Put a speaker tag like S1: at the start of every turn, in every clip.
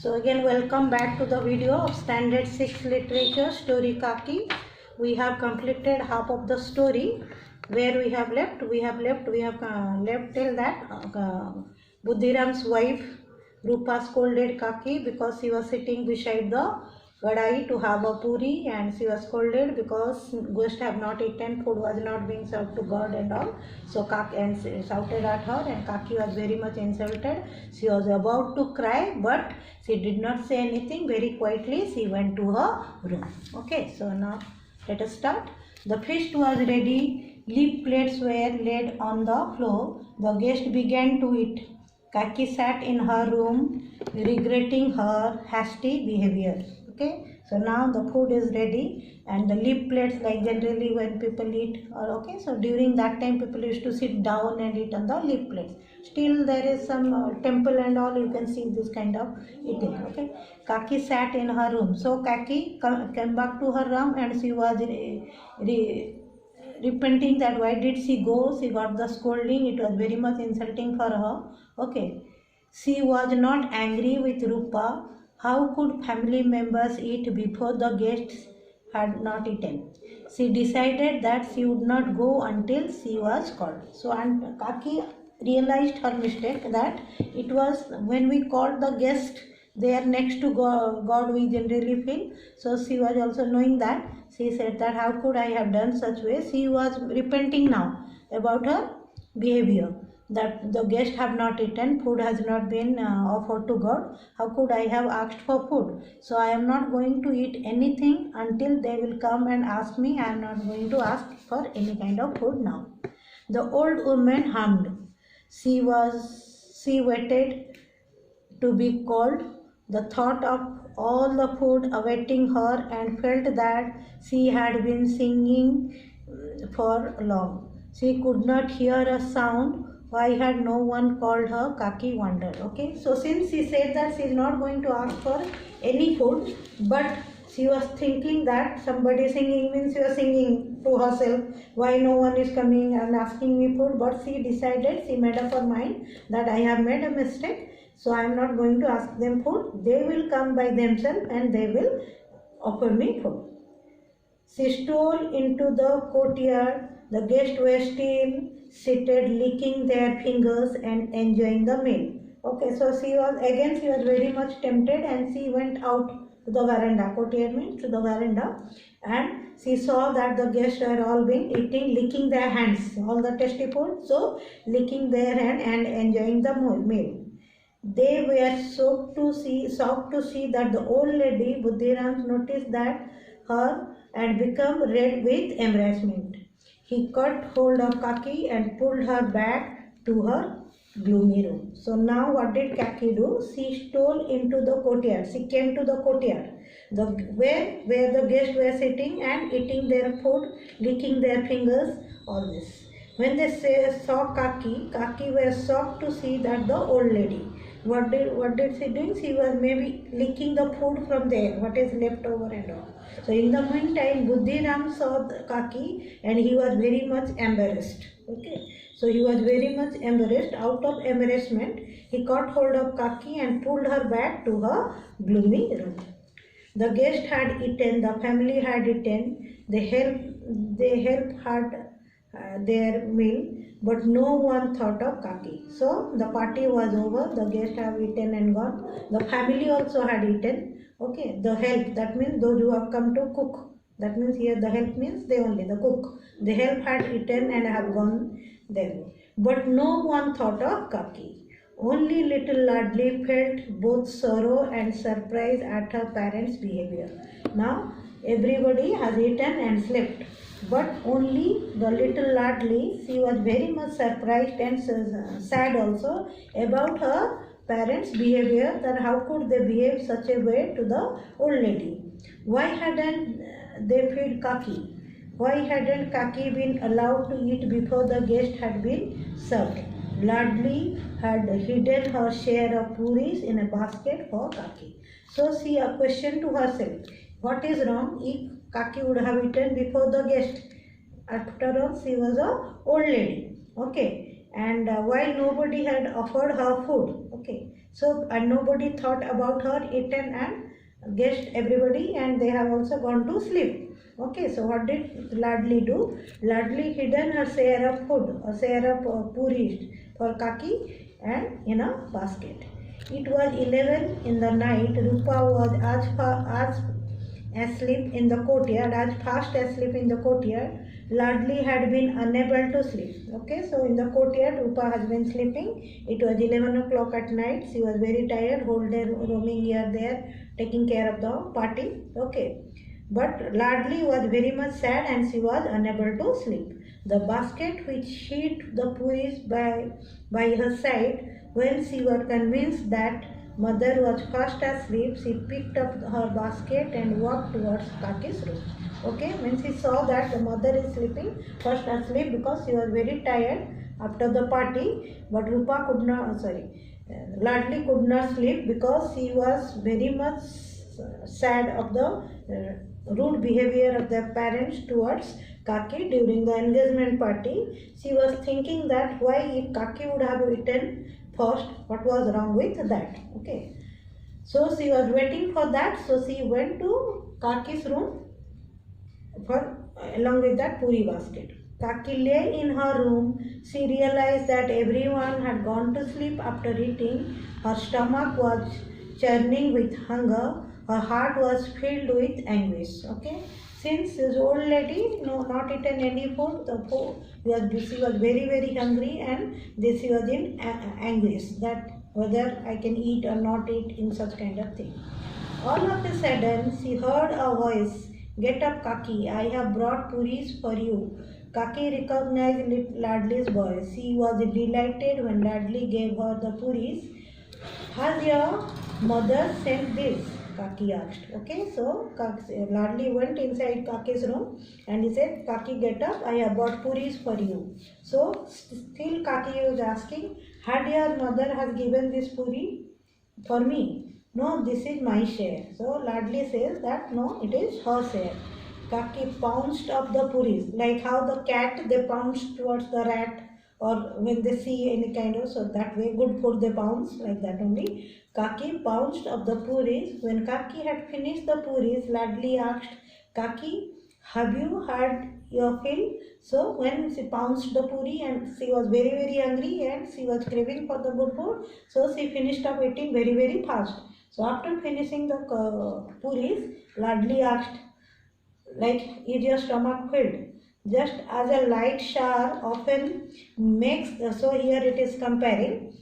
S1: So again, welcome back to the video of Standard 6 Literature Story Kaki. We have completed half of the story. Where we have left? We have left till that Buddhiram's wife Rupa scolded Kaki because she was sitting beside the Gadai to have a puri, and she was scolded because guests have not eaten, food was not being served to God and all. So Kaki and shouted at her, and Kaki was very much insulted. She was about to cry, but she did not say anything. Very quietly she went to her room. Okay, so now let us start. The feast was ready. Leaf plates were laid on the floor. The guest began to eat. Kaki sat in her room regretting her hasty behavior. Okay, so now the food is ready, and the leaf plates, like generally when people eat, or okay, so during that time people used to sit down and eat on the leaf plates. Still there is some temple and all, you can see this kind of eating. Okay, Kaki sat in her room. So Kaki came back to her room, and she was repenting that why did she go. She got the scolding. It was very much insulting for her. Okay, she was not angry with Rupa. How could family members eat before the guests had not eaten? She decided that she would not go until she was called. So, and Kaki realized her mistake, that it was when we called the guest, they are next to God, we generally feel. So she was also knowing that. She said that how could I have done such way. She was repenting now about her behavior, that the guests have not eaten, food has not been offered to God. How could I have asked for food? So I am not going to eat anything until they will come and ask me. I am not going to ask for any kind of food now. The old woman hummed. She waited to be called. The thought of all the food awaiting her, and felt that she had been singing for long. She could not hear a sound. Why had no one called her? Kaki wondered. Okay, so since she said that she is not going to ask for any food, but she was thinking that somebody singing means she was singing to herself, why no one is coming and asking me food. But she decided, she made up her mind that I have made a mistake, so I am not going to ask them food. They will come by themselves and they will offer me food. She stole into the courtyard. The guests were still seated, licking their fingers and enjoying the meal. Okay, so she was very much tempted, and she went out to the veranda. Courtyard means to the veranda, and she saw that the guests were all being eating, licking their hands, all the tasty food. So licking their hand and enjoying the meal. They were shocked to see that the old lady Buddhiram noticed that her and become red with embarrassment. He caught hold of Kaki and pulled her back to her gloomy room. So now what did Kaki do? She stole into the courtyard. She came to the courtyard, where the guests were sitting and eating their food, licking their fingers, all this. When they saw Kaki was shocked to see that the old lady. What did she do? She was maybe licking the food from there, what is left over and all. So in the meantime, Buddhiram saw Kaki, and he was very much embarrassed. Okay, so he was very much embarrassed. Out of embarrassment, he caught hold of Kaki and pulled her back to her gloomy room. The guest had eaten, the family had eaten, they helped had their meal, but no one thought of Kaki. So the party was over, the guests have eaten and gone. The family also had eaten. Okay, the help, that means those who have come to cook. That means here the help means the cook. The help had eaten and have gone there. But no one thought of Kaki. Only little Ladli felt both sorrow and surprise at her parents' behavior. Now everybody has eaten and slept, but only the little Ladli, she was very much surprised and sad also about her parents' behavior, that how could they behave such a way to the old lady. Why hadn't they fed Kaki? Why hadn't Kaki been allowed to eat before the guest had been served? Ladli had hidden her share of puris in a basket for Kaki. So she questioned to herself, what is wrong if Kaki would have eaten before the guest? After all, she was a old lady. Okay, and why nobody had offered her food? Okay, So, and nobody thought about her, eaten and guessed everybody, and they have also gone to sleep. Okay, so what did Ladli do? Ladli hidden her share of food, a share of puris for Kaki and in a basket. It was 11 in the night. Rupa was as asleep in the courtyard, as fast asleep in the courtyard. Ladli had been unable to sleep. Okay, so in the courtyard, Rupa has been sleeping. It was 11 o'clock at night. She was very tired, whole day roaming here, there, taking care of the party. Okay, but Ladli was very much sad and she was unable to sleep. The basket which hid the puris by her side, when she was convinced that mother was fast asleep, she picked up her basket and walked towards Kaki's room. Okay, when she saw that the mother is sleeping, fast asleep because she was very tired after the party, but Rupa could not, Ladli could not sleep because she was very much sad of the rude behavior of their parents towards Kaki during the engagement party. She was thinking that why if Kaki would have eaten first, what was wrong with that? Okay, so she was waiting for that. So she went to Kaki's room for along with that puri basket. Kaki lay in her room. She realized that everyone had gone to sleep after eating. Her stomach was churning with hunger. Her heart was filled with anguish. Okay, since this old lady not eaten any food, she was very hungry, and she was in anguish that whether I can eat or not eat in such kind of thing. All of a sudden, she heard a voice. Get up, Kaki, I have brought puris for you. Kaki recognized Ladli's voice. She was delighted when Ladli gave her the puris. Has your mother sent this? Kaki asked. Okay, so Ladli went inside Kaki's room and he said, Kaki, get up, I have brought puris for you. So still Kaki was asking, had your mother has given this puri for me? No, this is my share. So Ladli says that no, it is her share. Kaki pounced up the puris, like how the cat they pounce towards the rat, or when they see any kind of, so that way good food they pounce, like that only. Kaki pounced up the puris. When Kaki had finished the puris, Ladli asked, Kaki, have you had your fill? So when she pounced the puri and she was very hungry and she was craving for the good food, so she finished up eating very fast. So after finishing the puris, Ladli asked, like, is your stomach filled? Just as a light shower often makes, so here it is comparing,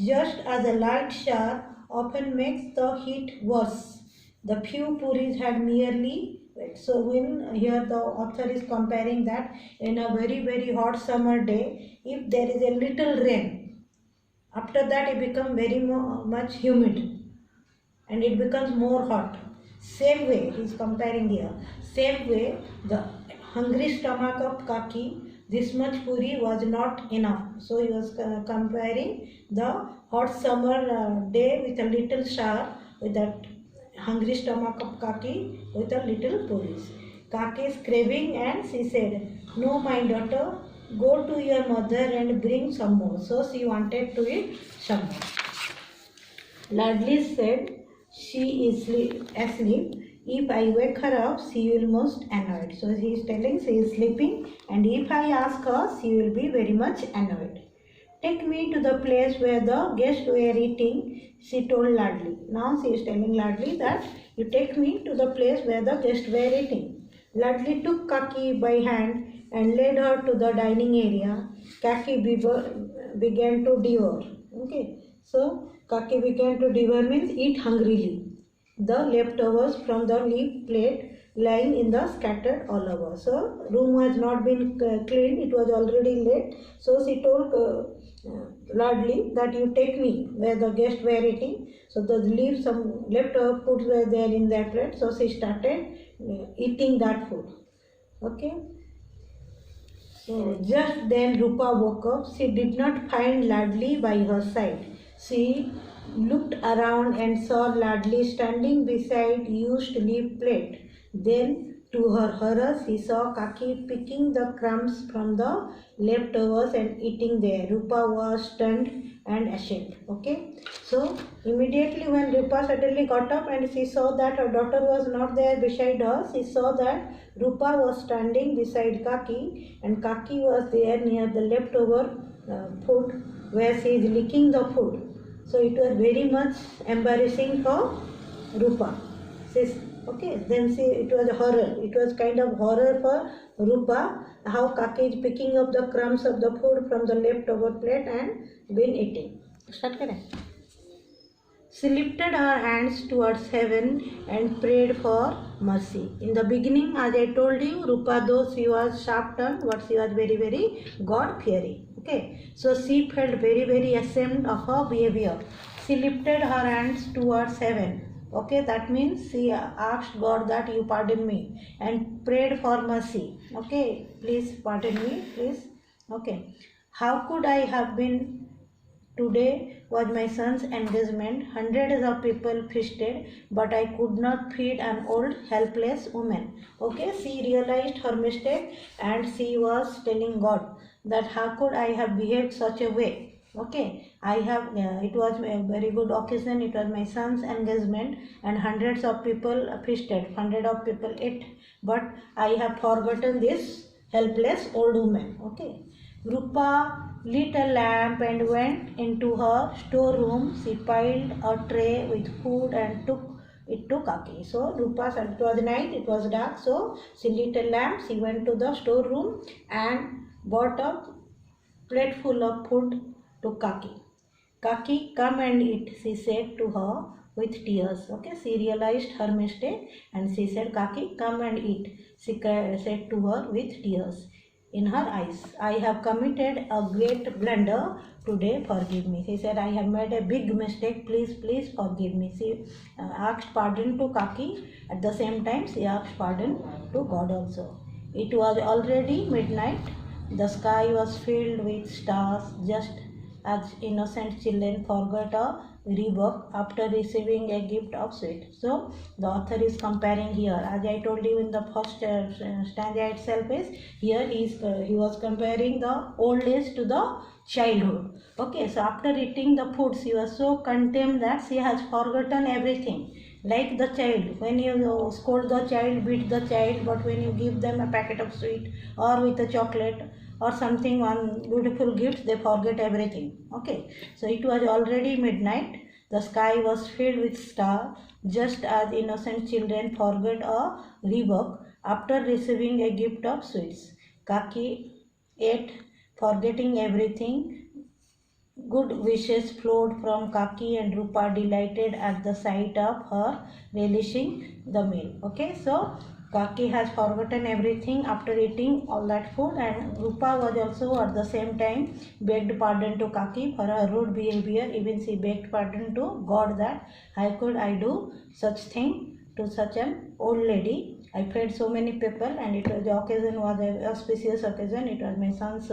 S1: just as a light shower often makes the heat worse. The few puris had merely wet. So when here the author is comparing that in a very hot summer day, if there is a little rain, after that it becomes very much humid and it becomes more hot. Same way, he is comparing here. Same way, the hungry stomach of Kaki, this much puri was not enough. So he was comparing the hot summer day with a little shower with that hungry stomach of Kaki with a little puris. Kaki is craving and she said, no, my daughter, go to your mother and bring some more. So she wanted to eat some more. Ladli said, she is asleep. If I wake her up, she will most annoyed. So he is telling she is sleeping, and if I ask her, she will be very much annoyed. Take me to the place where the guests were eating, she told Ladli. Now she is telling Ladli that you take me to the place where the guests were eating. Ladli took Kaki by hand and led her to the dining area. Kaki began to devour. Okay, so Kaki began to devour means eat hungrily the leftovers from the leaf plate lying in the scattered all over. So room has not been cleaned, it was already late. So she told Ladli that you take me where the guests were eating. So the leaves, some leftover foods were there in that plate. So she started eating that food. Okay. So just then Rupa woke up. She did not find Ladli by her side. She looked around and saw Ladli standing beside used leaf plate. Then To her horror, she saw Kaki picking the crumbs from the leftovers and eating there. Rupa was stunned and ashamed. Okay, so immediately when Rupa suddenly got up and she saw that her daughter was not there beside her, she saw that Rupa was standing beside Kaki and Kaki was there near the leftover food where she is licking the food. So it was very much embarrassing for Rupa. Okay, then see, it was horror. It was kind of horror for Rupa, how Kaki is picking up the crumbs of the food from the leftover plate and been eating. Start kare. She lifted her hands towards heaven and prayed for mercy. In the beginning, as I told you, Rupa, though she was sharp-tongued, but she was very, very God-fearing. Okay, so she felt very, very ashamed of her behavior. She lifted her hands towards heaven. Okay, that means she asked God that you pardon me and prayed for mercy. Okay, please pardon me, please. Okay, how could I have been? Today was my son's engagement. Hundreds of people feasted, but I could not feed an old helpless woman. Okay, she realized her mistake and she was telling God that how could I have behaved such a way. Okay, I have it was a very good occasion. It was my son's engagement and hundreds of people feasted, hundreds of people ate, but I have forgotten this helpless old woman. Okay, Rupa lit a lamp and went into her storeroom. She piled a tray with food and took it to Kaki. So Rupa, it was night, it was dark, so she lit a lamp. She went to the storeroom and bought a plate full of food to Kaki. Kaki, come and eat, she said to her with tears. Okay, she realized her mistake and she said, Kaki, come and eat, she said to her with tears in her eyes. I have committed a great blunder today, forgive me. She said, I have made a big mistake, please, please forgive me. She asked pardon to Kaki. At the same time, she asked pardon to God also. It was already midnight. The sky was filled with stars, just as innocent children forgot a rebuke after receiving a gift of sweet. So the author is comparing here, as I told you in the first stanza itself, is here he was comparing the old age to the childhood. Okay, so after eating the food, she was so contempt that she has forgotten everything. Like the child, when you scold the child, beat the child, but when you give them a packet of sweet or with a chocolate or something, one beautiful gift, they forget everything. Okay, so it was already midnight. The sky was filled with stars, just as innocent children forget a rebuke after receiving a gift of sweets. Kaki ate, forgetting everything. Good wishes flowed from Kaki and Rupa, delighted at the sight of her relishing the meal. Okay, so Kaki has forgotten everything after eating all that food, and Rupa was also at the same time begged pardon to Kaki for her rude behavior. Even she begged pardon to God that how could I do such thing to such an old lady. I fed so many people, and it was the occasion was an auspicious occasion. It was my son's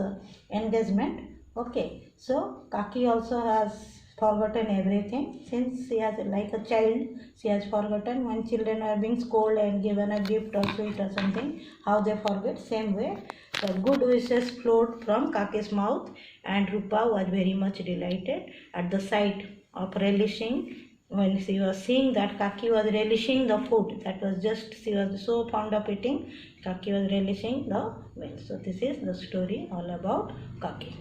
S1: engagement. Okay, so Kaki also has forgotten everything since she has like a child. She has forgotten when children are being scolded and given a gift or sweet or something, how they forget. Same way, the good wishes flowed from Kaki's mouth, and Rupa was very much delighted at the sight of relishing. When she was seeing that Kaki was relishing the food, that was just, she was so fond of eating, Kaki was relishing the meal. So this is the story all about Kaki.